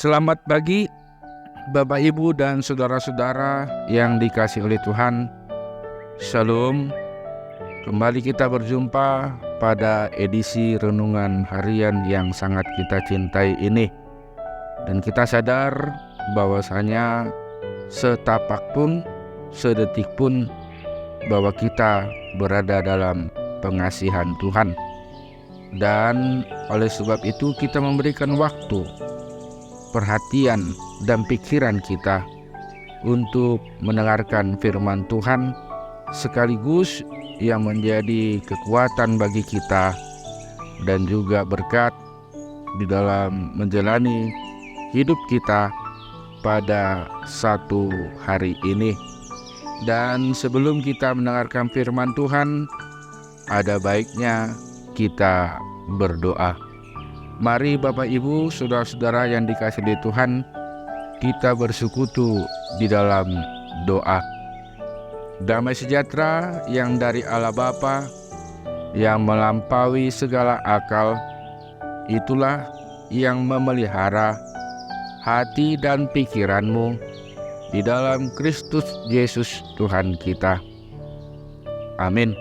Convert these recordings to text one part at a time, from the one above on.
Selamat pagi Bapak Ibu dan saudara-saudara yang dikasihi oleh Tuhan. Shalom. Kembali kita berjumpa pada edisi renungan harian yang sangat kita cintai ini. Dan kita sadar bahwasanya setapak pun, sedetik pun bahwa kita berada dalam pengasihan Tuhan. Dan oleh sebab itu kita memberikan waktu, perhatian dan pikiran kita untuk mendengarkan firman Tuhan, sekaligus yang menjadi kekuatan bagi kita dan juga berkat di dalam menjalani hidup kita pada satu hari ini. Dan sebelum kita mendengarkan firman Tuhan, ada baiknya kita berdoa. Mari Bapak Ibu, saudara-saudara yang dikasihi Tuhan, kita bersekutu di dalam doa. Damai sejahtera yang dari Allah Bapa, yang melampaui segala akal, itulah yang memelihara hati dan pikiranmu di dalam Kristus Yesus Tuhan kita. Amin.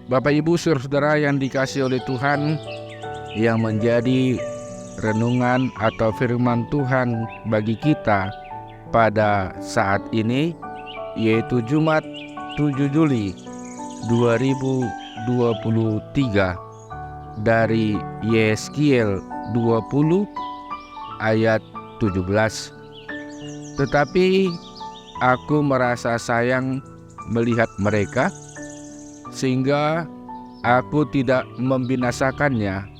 Bapak Ibu, saudara-saudara yang dikasihi oleh Tuhan, yang menjadi renungan atau firman Tuhan bagi kita pada saat ini, yaitu Jumat 7 Juli 2023 dari Yeskiel 20 ayat 17. Tetapi aku merasa sayang melihat mereka, sehingga aku tidak membinasakannya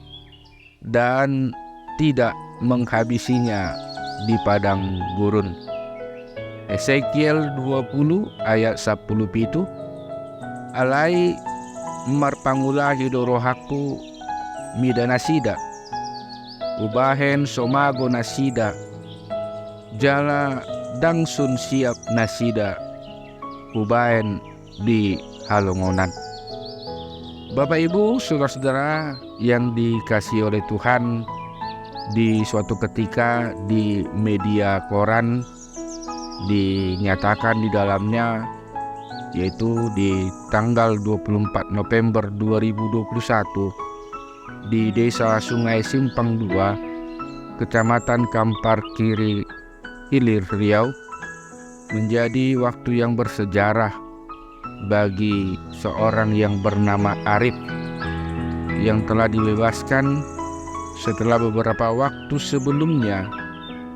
dan tidak menghabisinya di padang gurun. Ezekiel 20 ayat 10 itu, alai marpangula hido rohaku mida nasida, ubahen somago nasida, jala dangsun siap nasida, ubahen di halongonan. Bapak Ibu, saudara-saudara yang dikasihi oleh Tuhan, di suatu ketika di media koran dinyatakan di dalamnya, yaitu di tanggal 24 November 2021 di Desa Sungai Simpang 2, Kecamatan Kampar Kiri, Hilir, Riau, menjadi waktu yang bersejarah bagi seorang yang bernama Arif, yang telah dibebaskan setelah beberapa waktu sebelumnya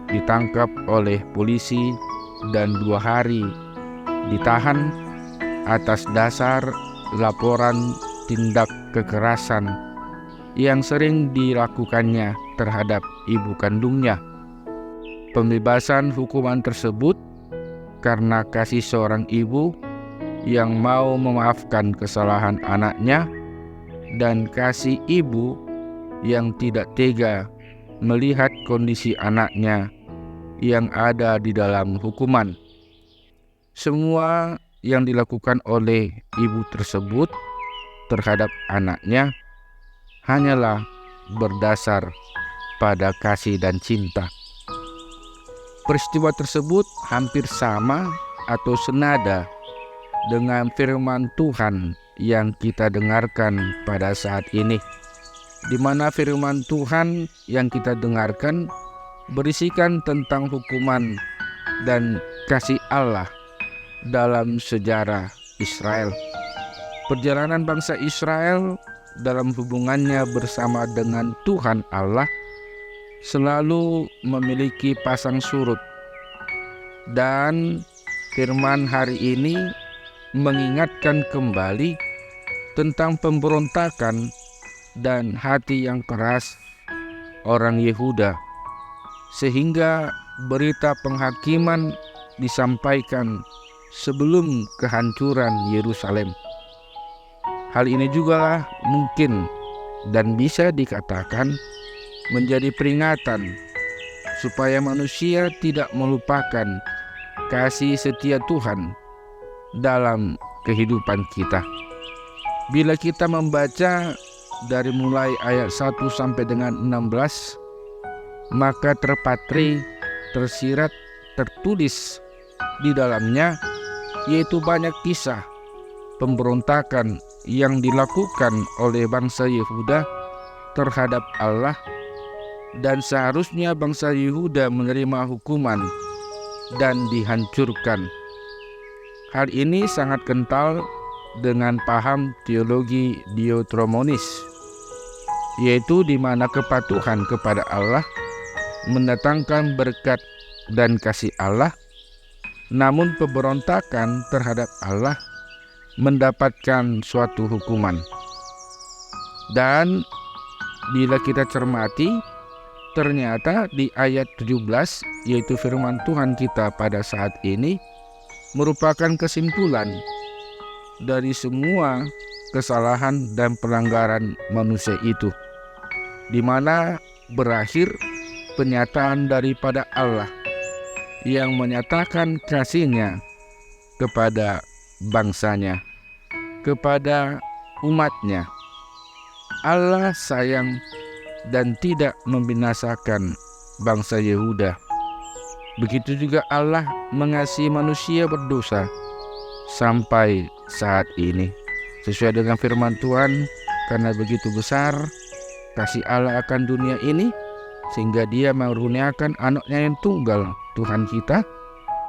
ditangkap oleh polisi dan 2 hari ditahan atas dasar laporan tindak kekerasan yang sering dilakukannya terhadap ibu kandungnya. Pembebasan hukuman tersebut karena kasih seorang ibu yang mau memaafkan kesalahan anaknya dan kasih ibu yang tidak tega melihat kondisi anaknya yang ada di dalam hukuman. Semua yang dilakukan oleh ibu tersebut terhadap anaknya hanyalah berdasar pada kasih dan cinta. Peristiwa tersebut hampir sama atau senada dengan firman Tuhan yang kita dengarkan pada saat ini, di mana firman Tuhan yang kita dengarkan berisikan tentang hukuman dan kasih Allah dalam sejarah Israel. Perjalanan bangsa Israel dalam hubungannya bersama dengan Tuhan Allah selalu memiliki pasang surut, dan firman hari ini mengingatkan kembali tentang pemberontakan dan hati yang keras orang Yehuda, sehingga berita penghakiman disampaikan sebelum kehancuran Yerusalem. Hal ini juga mungkin dan bisa dikatakan menjadi peringatan supaya manusia tidak melupakan kasih setia Tuhan dalam kehidupan kita. Bila kita membaca dari mulai ayat 1 sampai dengan 16, maka terpatri, tersirat, tertulis di dalamnya, yaitu banyak kisah pemberontakan yang dilakukan oleh bangsa Yehuda terhadap Allah, dan seharusnya bangsa Yehuda menerima hukuman dan dihancurkan. Hal ini sangat kental dengan paham teologi Deuteronomis, yaitu di mana kepatuhan kepada Allah mendatangkan berkat dan kasih Allah, namun pemberontakan terhadap Allah mendapatkan suatu hukuman. Dan bila kita cermati, ternyata di ayat 17, yaitu firman Tuhan kita pada saat ini, merupakan kesimpulan dari semua kesalahan dan pelanggaran manusia itu, di mana berakhir penyataan daripada Allah yang menyatakan kasih-Nya kepada bangsanya, kepada umatnya. Allah sayang dan tidak membinasakan bangsa Yehuda. Begitu juga Allah mengasihi manusia berdosa sampai saat ini. Sesuai dengan firman Tuhan, karena begitu besar kasih Allah akan dunia ini, sehingga Dia mengaruniakan anaknya yang tunggal, Tuhan kita,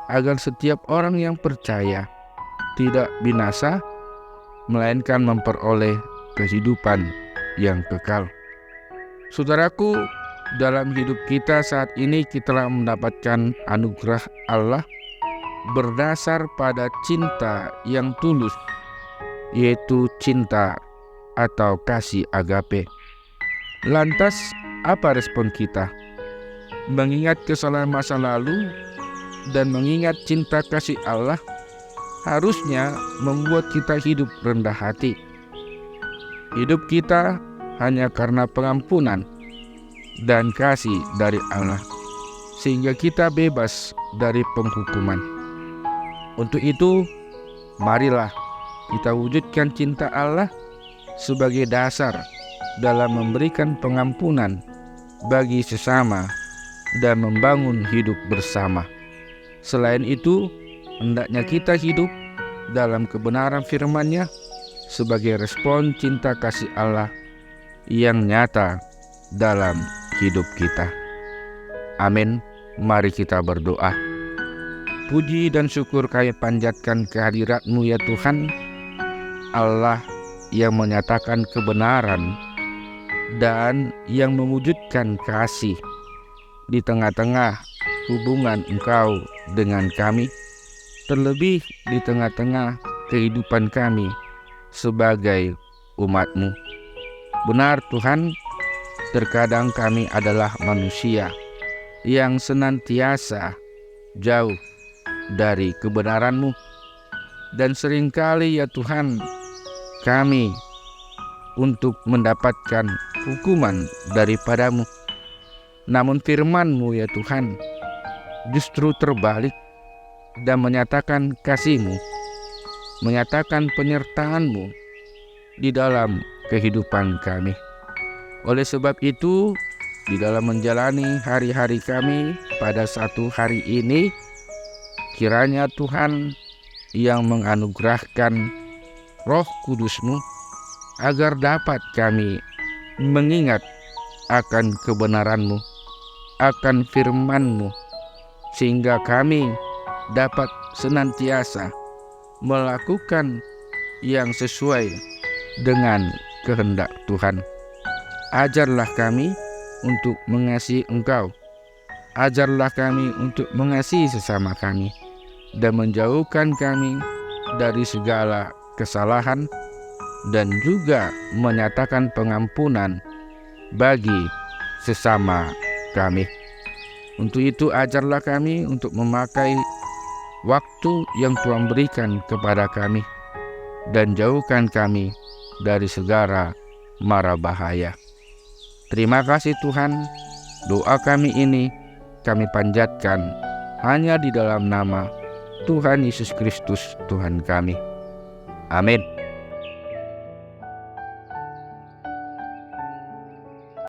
agar setiap orang yang percaya tidak binasa, melainkan memperoleh kehidupan yang kekal. Saudaraku, dalam hidup kita saat ini kita telah mendapatkan anugerah Allah berdasar pada cinta yang tulus, yaitu cinta atau kasih agape. Lantas, apa respon kita? Mengingat kesalahan masa lalu dan mengingat cinta kasih Allah harusnya membuat kita hidup rendah hati. Hidup kita hanya karena pengampunan dan kasih dari Allah, sehingga kita bebas dari penghukuman. Untuk itu, marilah kita wujudkan cinta Allah sebagai dasar dalam memberikan pengampunan bagi sesama dan membangun hidup bersama. Selain itu, hendaknya kita hidup dalam kebenaran firman-Nya sebagai respon cinta kasih Allah yang nyata dalam hidup kita. Amin. Mari kita berdoa. Puji dan syukur kami panjatkan kehadirat-Mu ya Tuhan, Allah yang menyatakan kebenaran dan yang mewujudkan kasih di tengah-tengah hubungan Engkau dengan kami, terlebih di tengah-tengah kehidupan kami sebagai umat-Mu. Benar Tuhan, terkadang kami adalah manusia yang senantiasa jauh dari kebenaran-Mu, dan seringkali ya Tuhan, kami untuk mendapatkan hukuman daripada-Mu. Namun firman-Mu ya Tuhan justru terbalik dan menyatakan kasih-Mu, menyatakan penyertaan-Mu di dalam kehidupan kami. Oleh sebab itu, di dalam menjalani hari-hari kami pada satu hari ini, kiranya Tuhan yang menganugerahkan Roh Kudus-Mu agar dapat kami mengingat akan kebenaran-Mu, akan firman-Mu, sehingga kami dapat senantiasa melakukan yang sesuai dengan kehendak Tuhan. Ajarlah kami untuk mengasihi Engkau. Ajarlah kami untuk mengasihi sesama kami, dan menjauhkan kami dari segala kesalahan, dan juga menyatakan pengampunan bagi sesama kami. Untuk itu ajarlah kami untuk memakai waktu yang Tuhan berikan kepada kami, dan jauhkan kami dari segala mara bahaya. Terima kasih Tuhan, doa kami ini kami panjatkan hanya di dalam nama Tuhan Yesus Kristus Tuhan kami. Amin.